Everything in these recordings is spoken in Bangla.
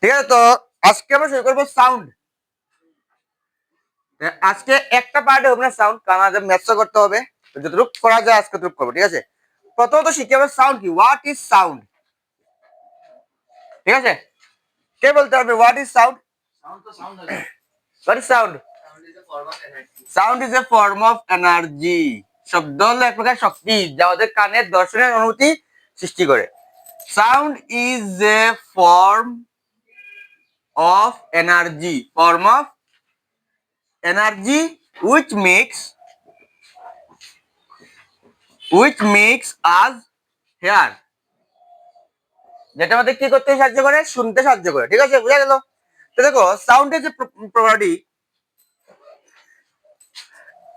ঠিক আছে, তো আজকে আমরা শুরু করবো সাউন্ড। আজকে একটা পার্টে হবে না সাউন্ড, কারণ আমাদের ম্যাথস করতে হবে, যতটুকু করা যায় আজকে ততটুকু করবো। ঠিক আছে, প্রথমত শিখে হবে সাউন্ড কি, হোয়াট ইজ সাউন্ড। ঠিক আছে, কে বলতে পারবে what is sound? What is sound? Sound is a form of energy. শব্দ হলো এক প্রকার শক্তি যা আমাদের কানের দর্শনের অনুভূতি সৃষ্টি করে। Sound is a form of energy, form of energy which makes us hear, যেটা আমাদের কি করতে সাহায্য করে, শুনতে সাহায্য করে। ঠিক আছে, বুঝা গেল? তো দেখো সাউন্ডের যে property,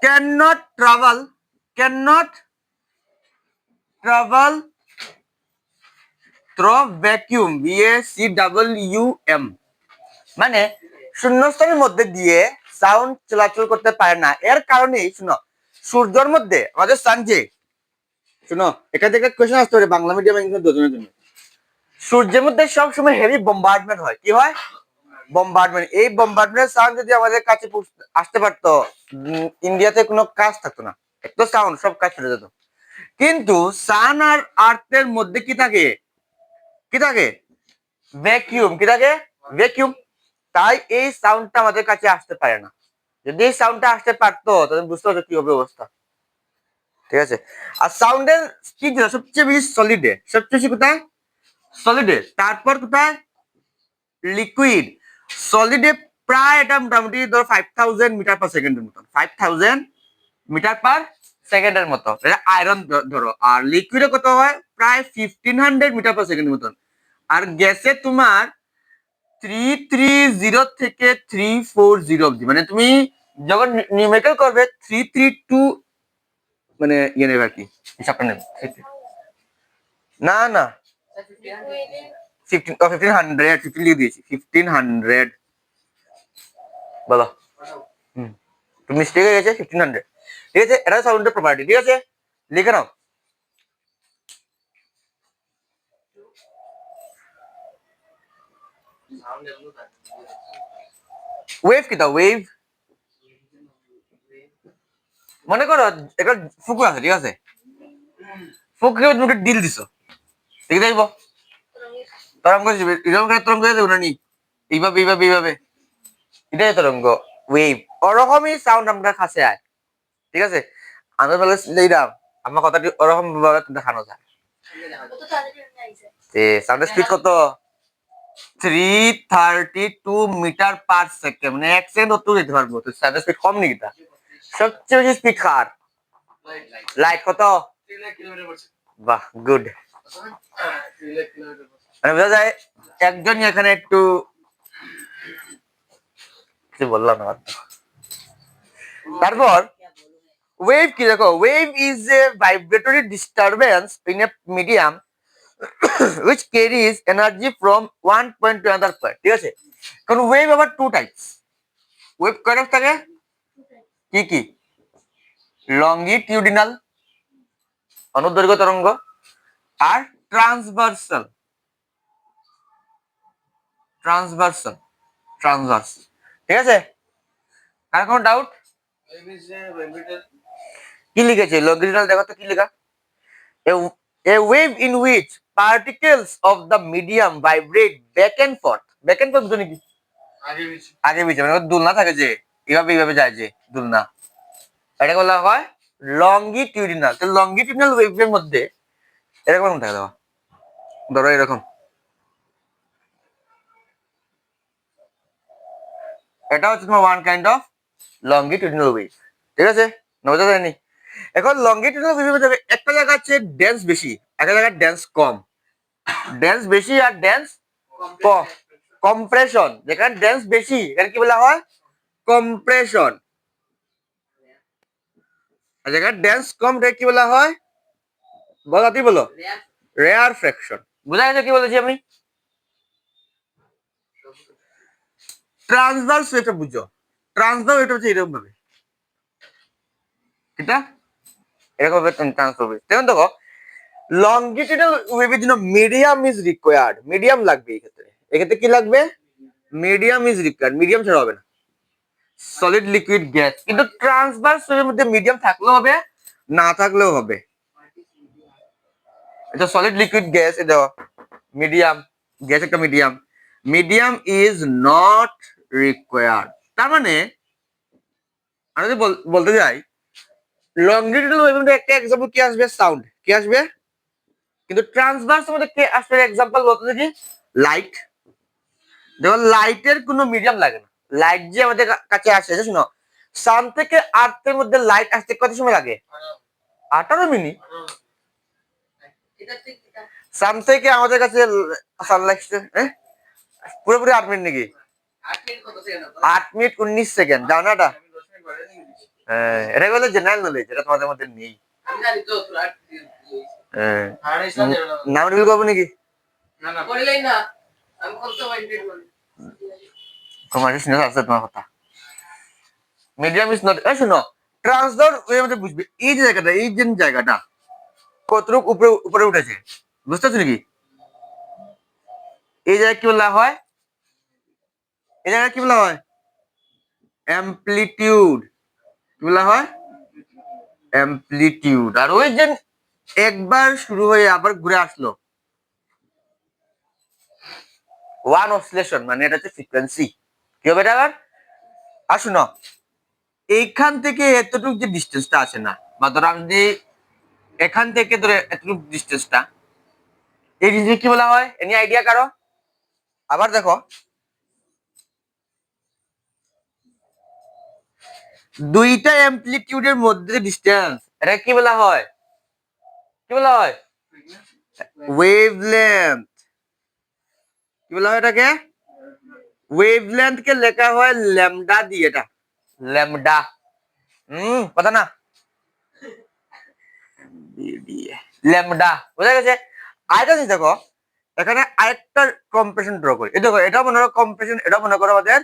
cannot travel through vacuum, VACWUM, মানে শূন্যস্থানের মধ্যে দিয়ে সাউন্ড চলাচল করতে পারে না। এর কারণেই শুনো, সূর্যের মধ্যে আমাদের সান যে, শুনো এখান থেকে কোয়েশ্চেন আসতে পারে বাংলা মিডিয়াম ইংলিশ দুজনের জন্য। সূর্যের মধ্যে সবসময় হেভি বোম্বার্ডমেন্ট হয়। কি হয়? বোম্বার্ডমেন্ট। এই বোম্বার্ডমেন্টের সাউন্ড যদি আমাদের কাছে আসতে পারতো, ইন্ডিয়াতে কোনো কাজ থাকতো না, একটু সাউন্ড সব কাজ চলে যেত। কিন্তু সান আর আর্থের মধ্যে কি থাকে? ভ্যাকিউম। কি থাকে? ভ্যাকিউম। তাই এই সাউন্ডটা আমাদের কাছে আসতে পারে না। যদি এই সাউন্ডটা আসতে পারতো তাহলে বুঝতে পারতো কি হবে অবস্থা। ঠিক আছে, আর সাউন্ডের স্পিড সবচেয়ে বেশি সলিডে, সবচেয়ে বেশি কোথায়? সলিডে। তারপর কোথায়? লিকুইড। সলিডে প্রায় এটা মোটামুটি ধরো 5000 মিটার পার সেকেন্ডের মতন, 5000 মিটার পার সেকেন্ডের মতো, এটা আয়রন ধরো। আর লিকুইডে কত হয়? প্রায় 1500 মিটার পার সেকেন্ডের মতন। আর গ্যাসে তোমার 330 থেকে 340 অব্দি, মানে তুমি যখন নিউমেরিক্যাল করবে 332 মানে ইয়ে নেবে আর কি, হিসাবটা নেবে। না 1500, 15 লিখে দিয়েছি, 1500 বলো। তুমি মিস্টেক হয়ে গেছে, 1500। ঠিক আছে, এটা সাউন্ডের প্রপার্টি। ঠিক আছে, লিখে নাও। ওয়েভ কি দাও? ওয়েভ মনে করো একটা ফুকুর আছে, ঠিক আছে, ফুকুকে তুমি ডিল দিছো, ঠিক দেখবো তরঙ্গ হিসেবে, এরকম তরঙ্গ হয়ে যাবে না নি, এইভাবে এইভাবে এইভাবে, এটাই তরঙ্গ, ওয়েভ। ওরকমই সাউন্ড আমরা কাছে আয়। ঠিক আছে, আমি বলে এইরাম আমার কথাটি ওরকম ভাবে দেখানো যায়। সাউন্ডের স্পিড কত? 332 মিটার পার সেকেন্ড, মানে এক সেকেন্ড অত যেতে পারবো। তো সাউন্ডের স্পিড কম নাকি? তা সবচেয়ে বেশি স্পিড কার? লাইট কত? বাহ, গুড। মানে বোঝা যায় একজনই এখানে একটু কি বললাম না। তারপর ওয়েভ কি দেখো, wave is a vibratory disturbance in a medium which carries energy from one point to another point. ঠিক আছে, কারণ ওয়েভ আবার টু টাইপস। ওয়েভ কয় থাকে? কি কি? লংগিটিউডিনাল অনুদৈর্ঘ্য তরঙ্গ, আর ট্রান্সভার্সাল, ট্রান্সভার্স। ঠিক আছে, আর কোনো ডাউট? কি লিখেছে লংগিটিউডিনাল? দেখো তো কি লেখা। A wave in which particles of the medium vibrate back and forth. Back and forth বুঝো নাকি? আগে পিছে, মানে দুলনা থাকে যে এইভাবে এইভাবে যায় যে দুলনা, এটা বলা হয় লংগিটিউডিনাল। তো লংগিটিউডিনাল ওয়েভের মধ্যে এরকম থাকে, দেওয়া ধরো এরকম, এটা হচ্ছে তোমার one kind of longitudinal wave. ঠিক আছে, বোঝা যায়নি? এখন লংগিটিউডিনাল ওয়েভের যাবে একটা জায়গা হচ্ছে ডেন্স বেশি, একটা জায়গায় ডেন্স কম। ডেন্স বেশি আর ডেন্স কম, কম্প্রেশন। যেখানে ডেন্স বেশি এখানে কি বলা হয়? কম্প্রেশন। আর যেখানে ডেন্স কম এটা কি বলা হয়? বলো, তুই বলো। Rare fraction. বুঝা গেছে কি বলেছি আমি? ট্রান্সভার্স ওয়েভটা বুঝো। ট্রান্সভার্স ওয়েভটা হচ্ছে এরকম ভাবে, এটা এরকম ভাবে ট্রান্সফার ওয়েভ। দেখুন দেখো, লংগিটিউডাল ওয়েভের জন্য মিডিয়াম ইজ রিকোয়ার্ড। মিডিয়াম লাগবে এই ক্ষেত্রে। এক্ষেত্রে কি লাগবে? মিডিয়াম ইজ রিকোয়ার্ড, মিডিয়াম ছাড়া হবে না। সলিড লিকুইড গ্যাস, কিন্তু ট্রান্সভার্স ফ্লোর মধ্যে মিডিয়াম থাকলেও হবে, না থাকলেও হবে। এটা সলিড লিকুইড গ্যাস, এটা মিডিয়াম, গ্যাস একটা medium, medium is not required. তার মানে আমি যদি বলতে যাই লংজিটিউডাল ওয়েভের মধ্যে একটা এক্সাম্পল কি আসবে, সাউন্ড কি আসবে, কিন্তু ট্রান্সভার্স মধ্যে কি আসবে এক্সাম্পল বলতে দেখি, লাইট। দেখো লাইটের কোনো মিডিয়াম লাগে না, লাইট যে আমাদের কাছে আসে, শুনো সান থেকে আর্থের মধ্যে লাইট আসতে কত সময় লাগে, 18 মিনিট। সান থেকে আমাদের কাছে সানলাইট পুরোপুরি 8 মিনিট নাকি, 8 মিনিট 19 সেকেন্ড, জানো না এটা? এটা বলে জেনারেল নলেজ, এটা তোমাদের মধ্যে নেই। নাম রিভিল করবো নাকি, তোমার শুনে আসছে তোমার কথা। মিডিয়াম ইজ নট, শুনো ট্রান্সভার্স ওয়ের মধ্যে বুঝবে এই যে জায়গাটা, এই যে জায়গাটা কতটুকু উপরে উপরে উঠেছে, বুঝতে পারছো নাকি? এই জায়গায় কি বলা হয়, এই জায়গায় কি বলা হয়, অ্যামপ্লিটিউড, কি বলা হয়, অ্যামপ্লিটিউড। আর ওই যে একবার শুরু হয়ে আবার ঘুরে আসলো, ওয়ান অসিলেশন, মানে এটা হচ্ছে ফ্রিকোয়েন্সি। কি হবে এটা আবার, আর শুনো এইখান থেকে এতটুকু যে ডিস্টেন্সটা আছে না, বা ধরো আমি যদি এখান থেকে ধরে এতটুকু ডিস্টেন্সটা, এই জিনিস কি বলা হয়, এনি আইডিয়া কারো? আবার দেখো দুইটা অ্যামপ্লিটিউডের মধ্যে ডিস্টেন্স, এটা কি বলা হয়, কি বলা হয়, ওয়েভলেন্থ। কি বলা হয় এটাকে, ওয়েভলেন্থ কে লেখা হয় ল্যামডা দিয়ে, এটা ল্যামডা। কথা না, ল্যামডা, বুঝা গেছে? আরেকটা জিনিস দেখো, এখানে আরেকটা কম্প্রেশন ড্র করি, এই দেখো এটা মনে করো কম্প্রেশন, এটা মনে করো আমাদের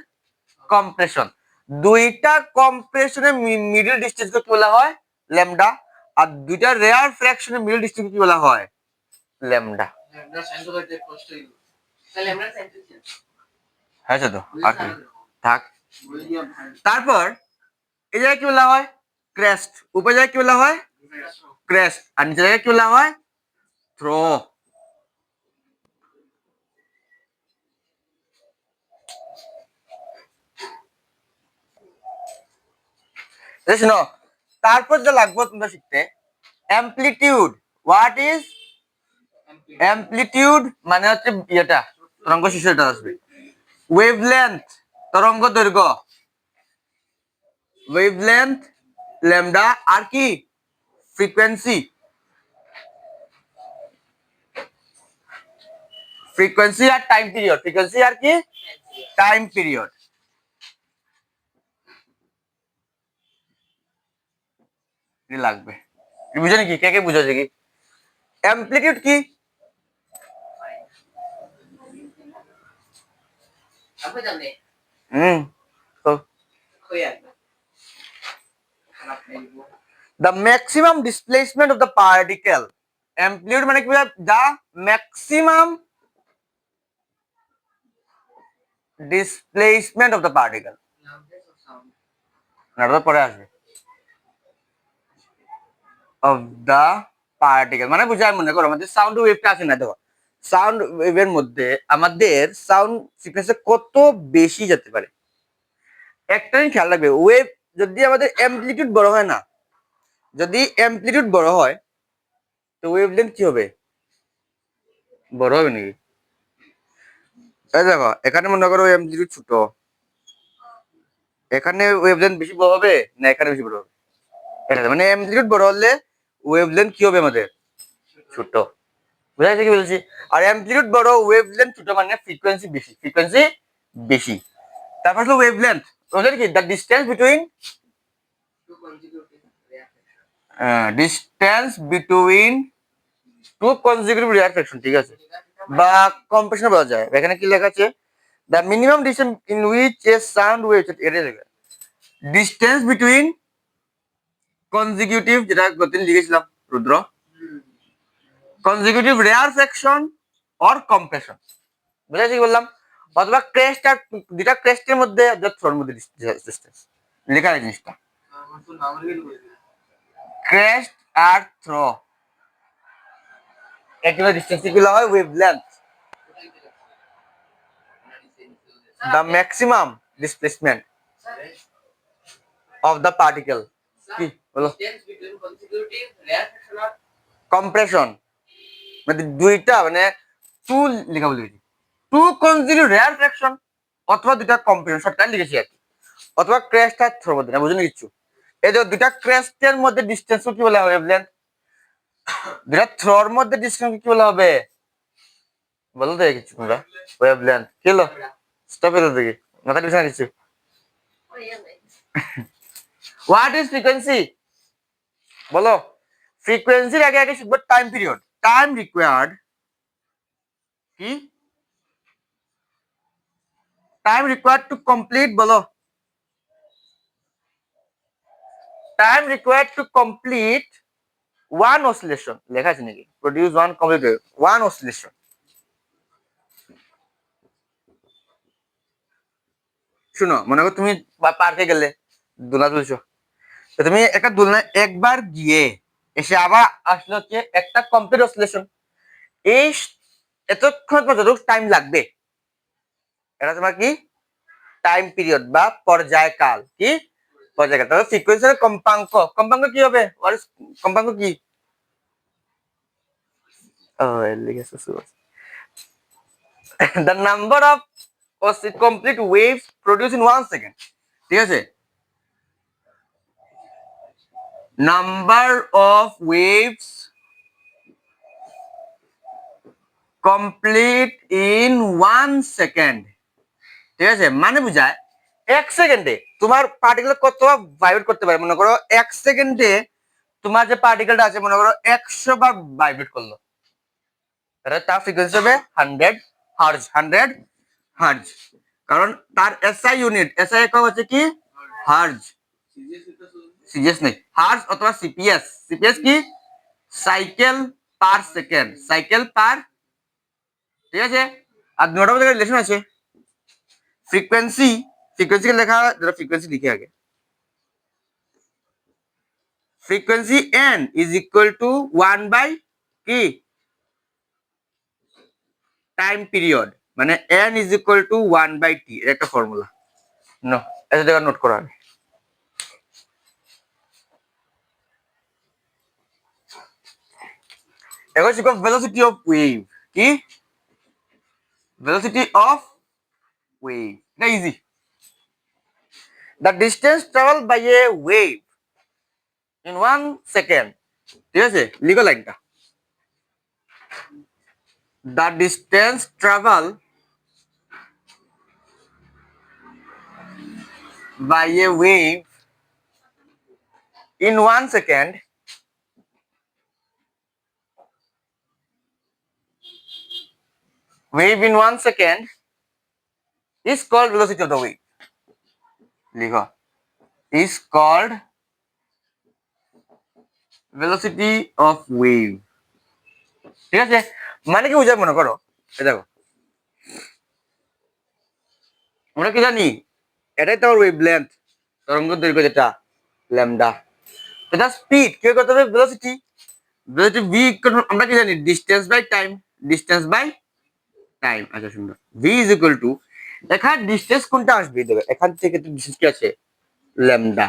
কম্প্রেশন। দুইটা কম্প্রেশনের মিডল ডিস্টেন্স কি বলা হয়, ল্যামডা। আর দুইটা রেয়ার ফ্র্যাকশনের মিডল ডিস্টেন্স কি বলা হয়, ল্যামডা। হ্যাঁ তো আর থাক। তারপর এই জায়গায় কি বলা হয়, ক্রেস্ট। উপর জায়গায় কি বলা হয়, ক্রেস্ট। আর নিচে জায়গায় কি বলা হয়, থ্রো। শোনো তারপর যা লাগবে তোমরা শিখতে, অ্যামপ্লিটিউড। হোয়াট ইজ অ্যামপ্লিটিউড, মানে হচ্ছে এটা তরঙ্গ শীর্ষ, এটা আসবে। ওয়েভলেন্থ, তরঙ্গ দৈর্ঘ্য, ওয়েভলেন্থ ল্যামডা। আর কি, ফ্রিকোয়েন্সি, ফ্রিকোয়েন্সি আর টাইম পিরিয়ড, ফ্রিকোয়েন্সি আর কি টাইম পিরিয়ড। লাগবে বুঝে নাকি, কে কে বুঝেছে কি অ্যামপ্লিটিউড কি, the maximum displacement of the particle, amplitude মানে কি, the maximum displacement of the particle, না পরে আসবে, of the particle মানে বুঝায়, মনে করো আমাদের সাউন্ড ওয়েভটা আছে না, দেখো সাউন্ড ওয়েভের মধ্যে আমাদের সাউন্ড ফ্রিকোয়েন্সি কত বেশি যেতে পারে। একটা জিনিস খেয়াল রাখবে, ওয়েভ যদি আমাদের অ্যামপ্লিটিউড বড় হয় না, যদি অ্যামপ্লিটিউড বড় হয় তো ওয়েভলেন্থ কি হবে, বড় হবে নাকি? এই দেখো এখানে মনে করো অ্যামপ্লিটিউড ছোট, এখানে ওয়েভলেন্থ বেশি বড় হবে না এখানে বেশি বড় হবে, এটা মানে অ্যামপ্লিটিউড বড় হলে ওয়েভলেন্থ কি হবে আমাদের ছোট, বুঝা যাচ্ছে কি বলছি? আর অ্যামপ্লিটিউড বড় ওয়েভলেন্থ ছোট, মানে ফ্রিকোয়েন্সি বেশি, ফ্রিকোয়েন্সি বেশি। তারপর হলো ওয়েভলেন্থ, ওদের কি the distance between, distance between two consecutive rarefaction, ঠিক আছে, বা কম্প্রেশন বলা যায়। এখানে কি লেখা আছে, the minimum distance in which a sound wave, এটা লেখা ডিসটেন্স বিটুইন কনজিকিউটিভ, যেটা গতদিন লিখেছিলাম রুদ্র, কনজিকিউটিভ রেয়ারফ্যাকশন অর কম্প্রেশন, বুঝাচ্ছি কি বললাম? অথবা ক্রেস্ট আর দুইটা ক্রেস্টের মধ্যে থ্রোর মধ্যে ডিস্টেন্স লেখা এই জিনিসটা ক্রেস্ট আর থ্রো এগুলো ডিস্টেন্স এগুলো হয় wavelength the maximum displacement of the particle কি বলো compression মানে দুইটা মানে টু লেখা বলি টু কনজিকিউটিভ রেয়ার ফ্র্যাকশন অথবা দুইটা কম্প্রেশন শর্টকাট লিখেছি আর কি অথবা ক্রেস্ট আর থ্রোর মধ্যে না বুঝুন কিছু এই যে দুইটা ক্রেস্টের মধ্যে ডিসটেন্স কি বলা হবে ওয়েভলেন্থ দুইটা থ্রোর মধ্যে ডিসটেন্স কি বলা হবে বলো তো কিছু তোমরা ওয়েভলেন্থ কি হলো স্টপ এর দিকে মাথা টিউশন কিছু হোয়াট ইজ ফ্রিকোয়েন্সি বলো ফ্রিকোয়েন্সির আগে আগে শিখবো টাইম পিরিয়ড টাইম রিকোয়ার্ড কি টাইম রিকোয়ার্ড টু কমপ্লিট বলো time required to complete one oscillation লেখা আছে নাকি produce one complete one oscillation শুনো মনে করো তুমি পার্কে গেলে দোলনা তুলছো তুমি একটা দোলনা একবার গিয়ে এসে আবার আসলে হচ্ছে একটা কমপ্লিট অসিলেশন এই এতক্ষণ পর্যন্ত টাইম লাগবে এটা তোমার কি টাইম পিরিয়ড বা পর্যায়কাল কি পর্যায়কাল তবে ফ্রিকোয়েন্সির কম্পাঙ্ক কম্পাঙ্ক কি হবে কম্পাঙ্ক কি the number of complete waves produced in 1 second ঠিক আছে number of waves complete in 1 second ঠিক আছে মানে বুঝায় 1 সেকেন্ডে তোমার পার্টিকেল কতবার ভাইব্রেট করতে পারে মনে করো 1 সেকেন্ডে তোমার যে পার্টিকেলটা আছে মনে করো 100 বার ভাইব্রেট করলো এটা তার ফ্রিকোয়েন্সি হবে 100 হার্জ 100 হার্জ কারণ তার এসআই ইউনিট এসআই একক হচ্ছে কি হার্জ সিজিএস নেই হার্জ অথবা সিপিএস সিপিএস কি cycle per second cycle per ঠিক আছে আর দুটোর মধ্যে রিলেশন আছে ফ্রিকোয়েন্সি ফ্রিকোয়েন্সি লেখা যেটা ফ্রিকোয়েন্সি লিখে আগে frequency n is equal to 1 by কি টাইম পিরিয়ড মানে n is equal to 1 by T এর একটা ফর্মুলা নো এটা জায়গা নোট করা হবে এখন শিখো ভেলোসিটি অফ ওয়েভ কি ভেলোসিটি অফ ওয়েভ এটা is the distance travel by a wave in 1 second ঠিক আছে লিখো লাইনটা the distance travel by a wave in 1 second wave in 1 second is called velocity of the wave লিখো is called velocity of wave ঠিক আছে মানে কি বুঝায় মনে করো এই দেখো আমরা কি জানি এটাই তো ওয়েভলেন্থ তরঙ্গ দৈর্ঘ্য যেটা ল্যামডা এটা স্পিড কি করতে হবে ভেলোসিটি ভেলোসিটি v আমরা কি জানি distance by time distance by time আচ্ছা সুন্দর v ইজ ইকুয়াল টু এখানে ডিসটেন্স কোনটা আসবে দেবে এখান থেকে তো ডিসটেন্স কি আছে ল্যামডা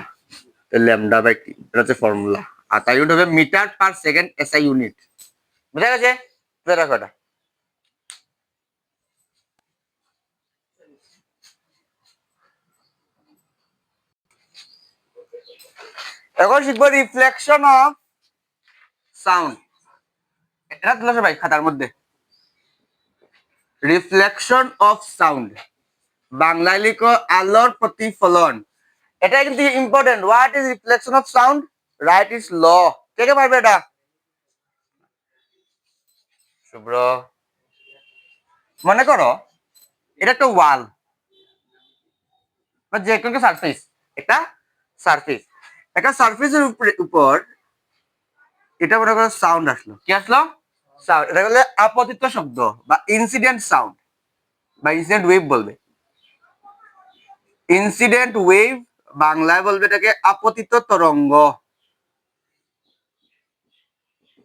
তো ল্যামডা বাই টি এটা হচ্ছে ফর্মুলা আর তাই ইউনিট হবে metre per second SI unit বুঝা গেছে রাখো এটা এখন শিখবো রিফ্লেকশন অফ সাউন্ড এটা তুলে ভাই খাতার মধ্যে রিফ্লেকশন অফ সাউন্ড বাংলায় লিখো আলোর প্রতিফলন এটা কিন্তু important what is reflection of sound right is law কে কে পারবে এটা শুভ্র মনে করো এটা একটা ওয়াল বা যে কোনো সারফেস একটা সারফেস একটা সারফেসের উপর এটা মনে করো সাউন্ড আসলো কি আসলো সাউন্ড এটা হলো আপতিত শব্দ বা ইনসিডেন্ট সাউন্ড বা ইনসিডেন্ট ওয়েভ বলবে। ইনসিডেন্ট ওয়েভ বাংলায় বলবে এটাকে আপতিত তরঙ্গ।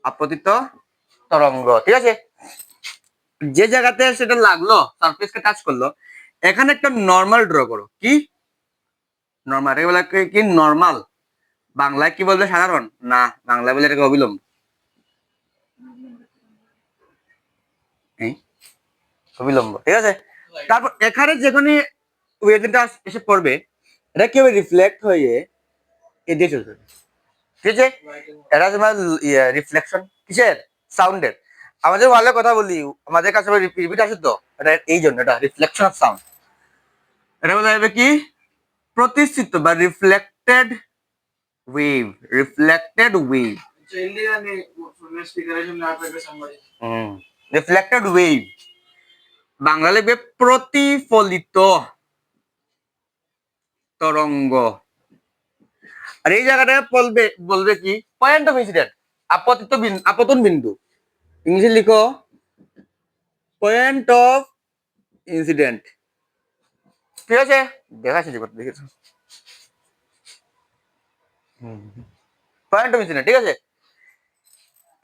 আপতিত তরঙ্গ, ঠিক আছে। যে জায়গাতে সেটা লাগলো, সারফেসকে টাচ করলো, এখানে একটা নর্মাল ড্র করো। কি নর্মাল? এটাকে বলে কি নর্মাল। বাংলায় কি বলবে? সাধারণ না, বাংলায় বলে এটাকে অবিলম্ব। অবিলম্ব, ঠিক আছে। তারপর এখানে যেখানে ওয়েভটা এসে পড়বে, এটা কি হবে? রিফ্লেক্ট হয়ে এদিকে চলে যাবে, ঠিক আছে। এটা তোমার রিফ্লেকশন কিসের? সাউন্ডের। আমাদের ওয়ার্ল্ডের কথা বলি, আমাদের কাছে রিপিট আসে তো, এটা এই জন্য এটা রিফ্লেকশন অফ সাউন্ড। এটা বলা যাবে কি প্রতিষ্ঠিত বা reflected wave. Reflected wave, reflected wave Bangla লিখবে প্রতিফলিত তরঙ্গ। আর এই জায়গাটা বলবে বলবে কি পয়েন্ট অফ ইনসিডেন্ট, আপতন বিন্দু। ইংলিশে লিখো পয়েন্ট অফ ইনসিডেন্ট, ঠিক আছে। দেখাচ্ছি যে কথা দেখেছো, পয়েন্ট অফ ইনসিডেন্ট, ঠিক আছে।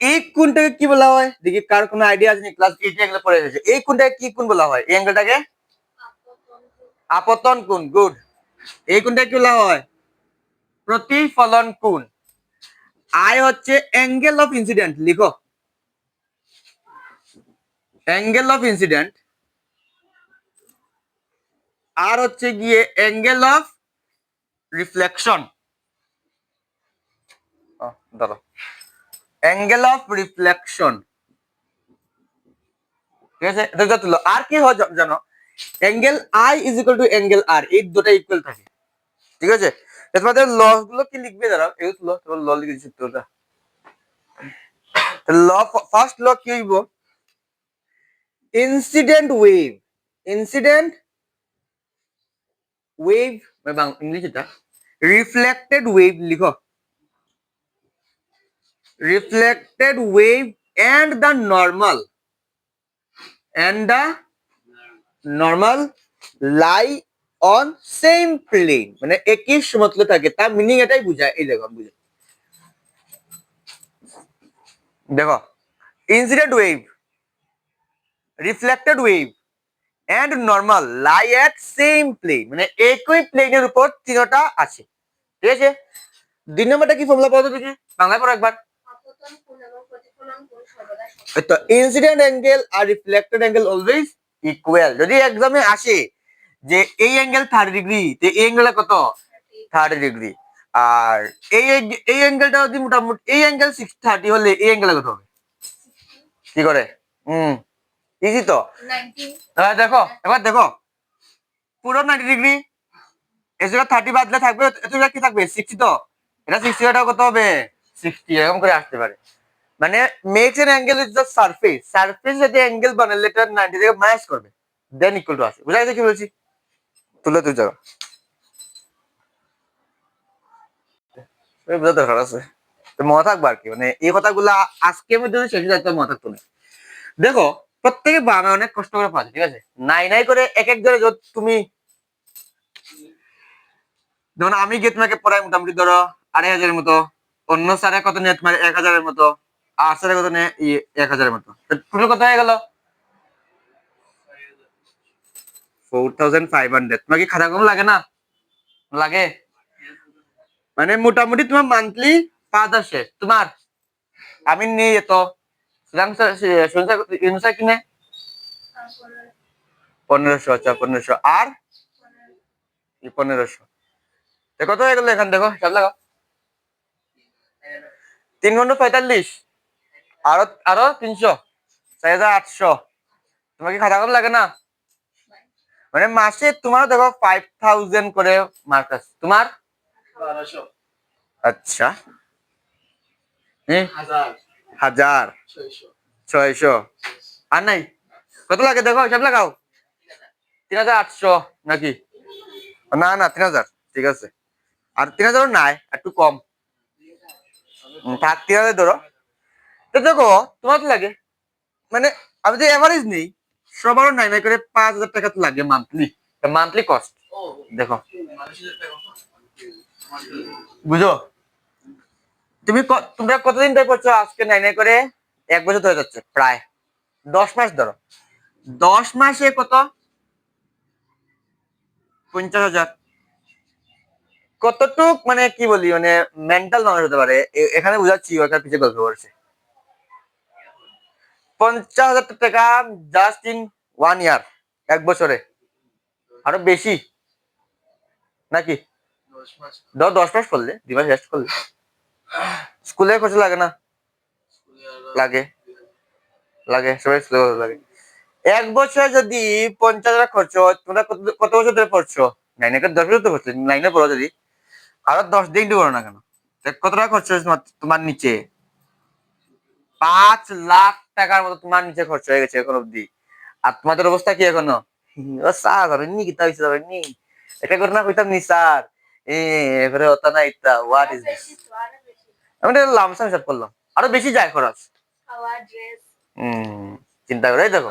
এই কোণটাকে কি বলা হয় দেখি, কার কোনো আইডিয়া আছে? ক্লাস 8 এগুলো পড়ে এসেছে। এই কোণটাকে কি কোণ বলা হয়? এই অ্যাঙ্গেলটাকে আপতন কোণ। গুড। এই কোণটাকে কি বলা হয়? প্রতিফলন কোণ। আই হচ্ছে অ্যাঙ্গেল অফ ইনসিডেন্ট, লিখো অ্যাঙ্গেল অফ ইনসিডেন্ট। আর হচ্ছে গিয়ে অ্যাঙ্গেল অফ রিফ্লেকশন। ধরো অ্যাঙ্গেল অফ রিফ্লেকশন, ঠিক আছে। এটা তুলো। আর কি হয় জানো? Angle I is equal to angle R, এই দুটো ইকুয়াল থাকে, ঠিক আছে। তোমাদের ল গুলো কি লিখবে দাঁড়াও, এই ল তোমার ল লিখে দিচ্ছি তোটা। ল ফার্স্ট ল কি হইব? Incident wave, incident wave English এটা রিফ্লেক্টেড ওয়েভ, লিখো reflected wave and the normal lie on same plane, মানে একই সমতলে থাকে। তার মিনিং এটাই বুঝায়। এই দেখো বুঝে দেখো, incident wave, reflected wave and normal lie at same plane, মানে একই প্লেনের উপর তিনটা আছে, ঠিক আছে। 2 নম্বরটা কি ফর্মুলা পাওয়া দেখি, বাংলায় পড়ো একবার। তো ইনসিডেন্ট অ্যাঙ্গেল আর রিফ্লেক্টেড অ্যাঙ্গেল অলওয়েজ ইকুয়াল। যদি এক্সামে আসে যে এই অ্যাঙ্গেল 30 ডিগ্রি, তো এই অ্যাঙ্গেলটা কত? 30 ডিগ্রি। আর এই অ্যাঙ্গেলটা যদি মোটামুটি এই অ্যাঙ্গেল 30 হলে এই অ্যাঙ্গেল কত হবে? কি করে? ইজি তো। দেখো এবার দেখো, পুরো 90 ডিগ্রি, এর জায়গায় 30 বাদলে থাকবে, এত জায়গা কি থাকবে? 60। তো এটা 60 এটা কত হবে? 60, এরকম করে আসতে পারে। মানে makes an angle with the surface, surface যদি অ্যাঙ্গেল বানালে এটা 90 থেকে মাইনাস করবে, দেন ইকুয়াল টু আসে। বুঝা গেছে কি বলছি? তুলে তুই যাও, বুঝা দরকার আছে, মনে থাকবে আর কি। মানে এই কথাগুলা আজকে আমি যদি শেষে যাইতে মনে থাকতো না। দেখো প্রত্যেকে বামে অনেক কষ্ট করে পড়াচ্ছে, ঠিক আছে। নাই নাই করে এক এক জনে তুমি, ধরো আমি গিয়ে তোমাকে পড়াই মোটামুটি ধরো 2500 মতো, অন্য স্যারে কত নেয় তোমার 1000 মতো, আর স্যারে কত নেয় 1000 মতো, টোটাল কত হয়ে গেল? 4500। তোমার কি খাতা কম লাগে না? লাগে। মানে মোটামুটি তোমার মান্থলি 5000 শেষ তোমার। আমি নেই এত কিনে 1500। আচ্ছা 1500 আর 1500, কত হয়ে গেল এখান? দেখো সব লাগাও, 3 ঘন্টা 45, আরো আরো 300, 4800। তোমার কি খাতা কম লাগে না? মানে মাসে তোমার দেখো 5000 করে মার্ক আছে তোমার। 1200। আচ্ছা, 1000, 600 আর নাই। কত লাগে দেখো সব লাগাও। 3800 নাকি? না না 3000, ঠিক আছে। আর 3000 নাই, একটু কম থাক, 3000 ধরো। তো দেখো তোমার কি লাগে, মানে আমি তো এভারেজ নেই, সবারও নাই নাই করে 5,000 টাকা তো লাগে মান্থলি কস্ট। দেখো বুঝো, তোমরা কতদিন ধরে করছো? আজকে নাই নাই করে 1 বছর ধরে যাচ্ছে, প্রায় 10 মাস ধরো। 10 মাসে কত? 50,000। কতটুক মানে কি বলি, মানে মেন্টাল মানুষ হতে পারে এখানে বুঝাচ্ছি, ওখানে পিছিয়ে গল্প করছে। 50,000 টাকা জাস্ট ইন 1 ইয়ার, 1 বছরে, আরো বেশি নাকি? 10 মাস করলে, 2 মাস রেস্ট করলে স্কুলে খরচ লাগে না? লাগে, লাগে, সবাই স্কুলে লাগে। 1 বছর যদি 50,000 খরচ হয়, তোমরা কত বছর ধরে পড়ছো? 10 বছর তো পড়ছো, 9 পড়ো যদি, আরো 10 দিন পড়ো না কেন, কত টাকা খরচ হয়েছে তোমার নিচে? 5 লাখ টাকার মতো তোমার নিচে খরচ হয়ে গেছে এখন অব্দি। আর তোমাদের অবস্থা কি এখনো? স্যার ধরেননি, কিতা হয়েছে ধরেননি, এটা করে না কইতাম নি স্যার, এবারে হতা না ইতা, হোয়াট ইজ দিস? আমি লামসাম হিসাব করলাম, আরো বেশি যায় খরচ। চিন্তা করে দেখো।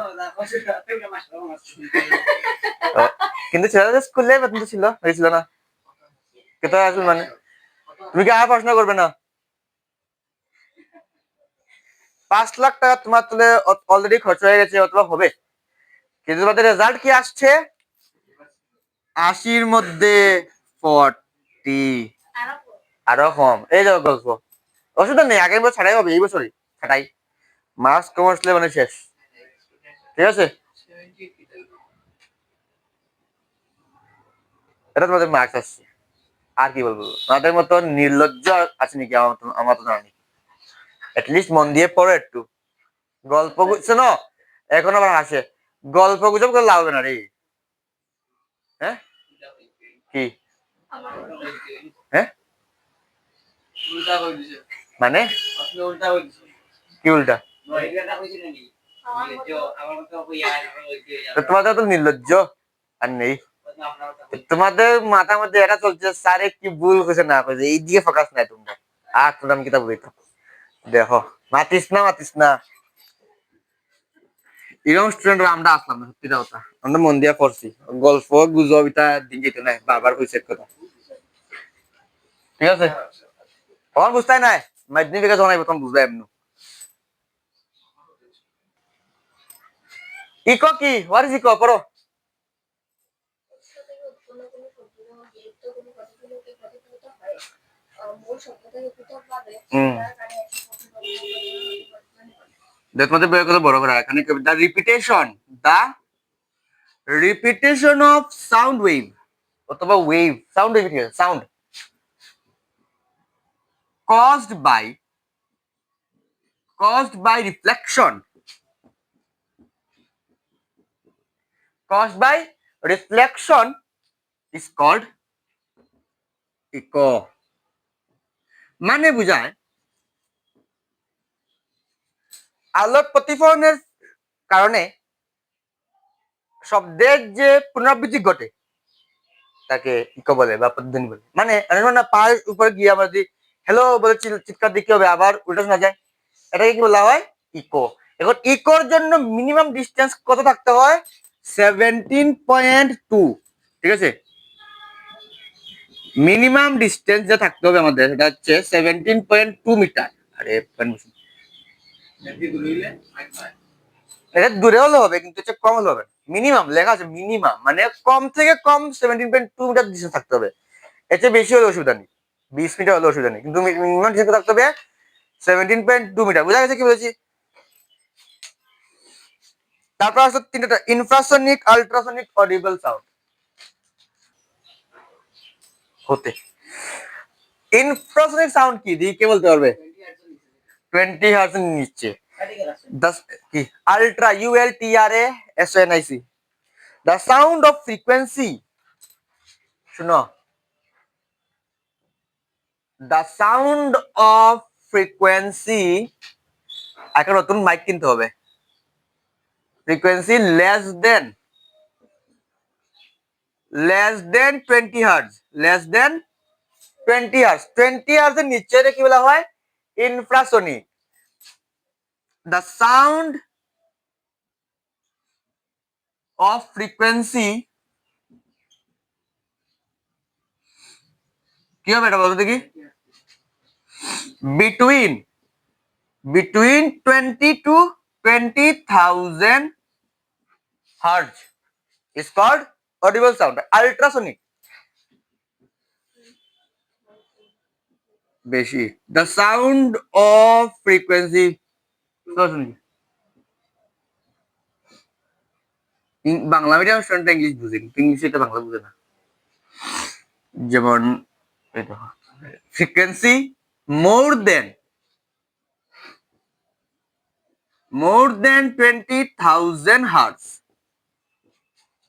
কিন্তু ছেলেদের স্কুলে বেতন তো ছিল, হয়েছিল না? কেতা আসল মানে তুমি কি আর পড়াশোনা করবে না? 5 লাখ টাকা তোমার তুলে অলরেডি খরচ হয়ে গেছে, অথবা হবে, কিন্তু তোমাদের রেজাল্ট কি আসছে? 80-র মধ্যে 40, আরো কম। এই যাও গল্প, অসুবিধা নেই, আগের বছর ছাড়াই হবে, এই বছরই ছাড়াই। মাস কমার্স মানে শেষ, ঠিক আছে? এটা তোমাদের মার্কস আসছে, আর কি বলবো, তোমাদের মতো নির্লজ্জ আছে নাকি? আমার তো জানি। অ্যাটলিস্ট মন দিয়ে পড়ো একটু। গল্প শোনো, এখন আবার হাসে, গল্প গুজব করে লাভ হবে না রে। হ্যাঁ কি? হ্যাঁ মানে কি উল্টা? তোমাদের তো নির্লজ্জ আর নেই। তোমাদের মাথার মধ্যে এটা চলছে, স্যারে কি ভুল করছে না করছে, এই দিকে ফোকাস নাই তোমরা। আর তোমরা আমি কিতা বলি তো, দেখো, মাতিস না। এরকম স্টুডেন্ট আমরা আসলাম না, সত্যি কথা, আমরা মন দিয়া পড়ছি, গল্প গুজব এটা দিন যেত না, বারবার কইছে কথা, ঠিক আছে? তখন বুঝতাই নাই, মাধ্যমিকে যখন প্রথম বুঝলাই এমন। ইকো কি, হোয়াট ইজ ইকো? পড়ো। তোমাদের বইয়ের কথা বড় করা, এখানে the repetition of sound wave, অথবা wave sound, sound caused by reflection, is called echo। মানে বুঝায় আলোর প্রতিফলনের কারণে শব্দের যে পুনরাবৃত্তি ঘটে তাকে ইকো বলে বা প্রতিধ্বনি বলে। মানে পাহাড়ের উপরে গিয়ে আমরা যদি হ্যালো বলে চিৎকার দিতে হবে, আবার উল্টা শোনা যায়, এটাকে কি বলা হয়? ইকো। এখন ইকোর জন্য মিনিমাম ডিস্টেন্স কত থাকতে হয়? 17.2, ঠিক আছে? মিনিমাম ডিস্টেন্স যা থাকতে হবে আমাদের সেটা হচ্ছে 17.2 মিটার। আরে এটা দূরে হলে হবে, কিন্তু এটা কম হলে হবে। মিনিমাম লেখা আছে, মিনিমাম মানে কম থেকে কম 17.2 মিটার ডিস্টেন্স থাকতে হবে। এর চেয়ে বেশি হলে অসুবিধা নেই, 20 মিটার হলে অসুবিধা নেই, কিন্তু মিনিমাম ডিস্টেন্স থাকতে হবে 17.2 মিটার। বুঝা গেছে কি বলেছি? তারপর আসলে তিনটা, ইনফ্রাসনিক, আল্ট্রাসনিক, অডিবল সাউন্ড। হতে ইনফ্রাসনিক সাউন্ড কি দিয়ে কে বলতে পারবে? 20 হার্টজ এর নিচে। 10 কি? Ultra, ULTRASONIC, the sound of frequency, শুনো, the sound of frequency, একটা নতুন মাইক কিনতে হবে, frequency less than 20 hertz, less than 20 hertz, 20 hertz এর নিচে কি বলা হয়? Infrasonic. the sound of frequency কি হবে এটা বলতো দেখি between 20 to 20,000 hertz is called audible sound. Ultrasonic বেশি the sound of frequency Bangla medium student English বুঝে কিন্তু ইংলিশ এটা বাংলা বুঝে না যেমন ফ্রিকোয়েন্সি মোর দেন 20,000 হার্টজ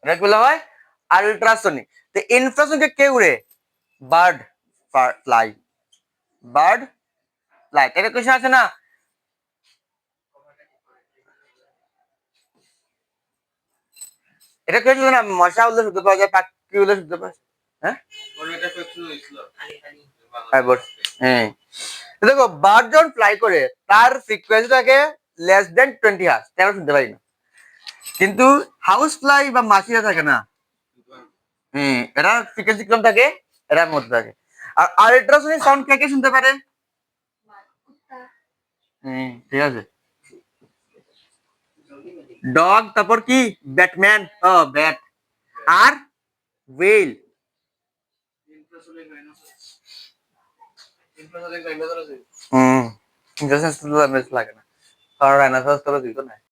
এটা কি বলা হয় আলট্রাসনিক তো ইনফ্রাসনিক কে উড়ে বার্ড ফ্লাই বার্ড ফ্লাই এটা কোশ্চেন আছে না এটা কেউ না মশা উল্লে শুনতে পাওয়া যায় পাখি উল্লে শুনতে পাওয়া যায় হ্যাঁ হ্যাঁ দেখো বার্ড যখন ফ্লাই করে তার ফ্রিকোয়েন্সি থাকে লেস দেন 20 হার্টজ আমরা শুনতে পারি না কিন্তু হাউস ফ্লাই বা মাছিরা থাকে না হ্যাঁ এটা ফ্রিকোয়েন্সি কম থাকে এটার মধ্যে থাকে আর আলট্রাসনিক সাউন্ড কে কে শুনতে পারে হ্যাঁ ঠিক আছে ডগ তারপর কি Batman O bat are well লাগে না কারণ রাইনোসরাস তো দিত না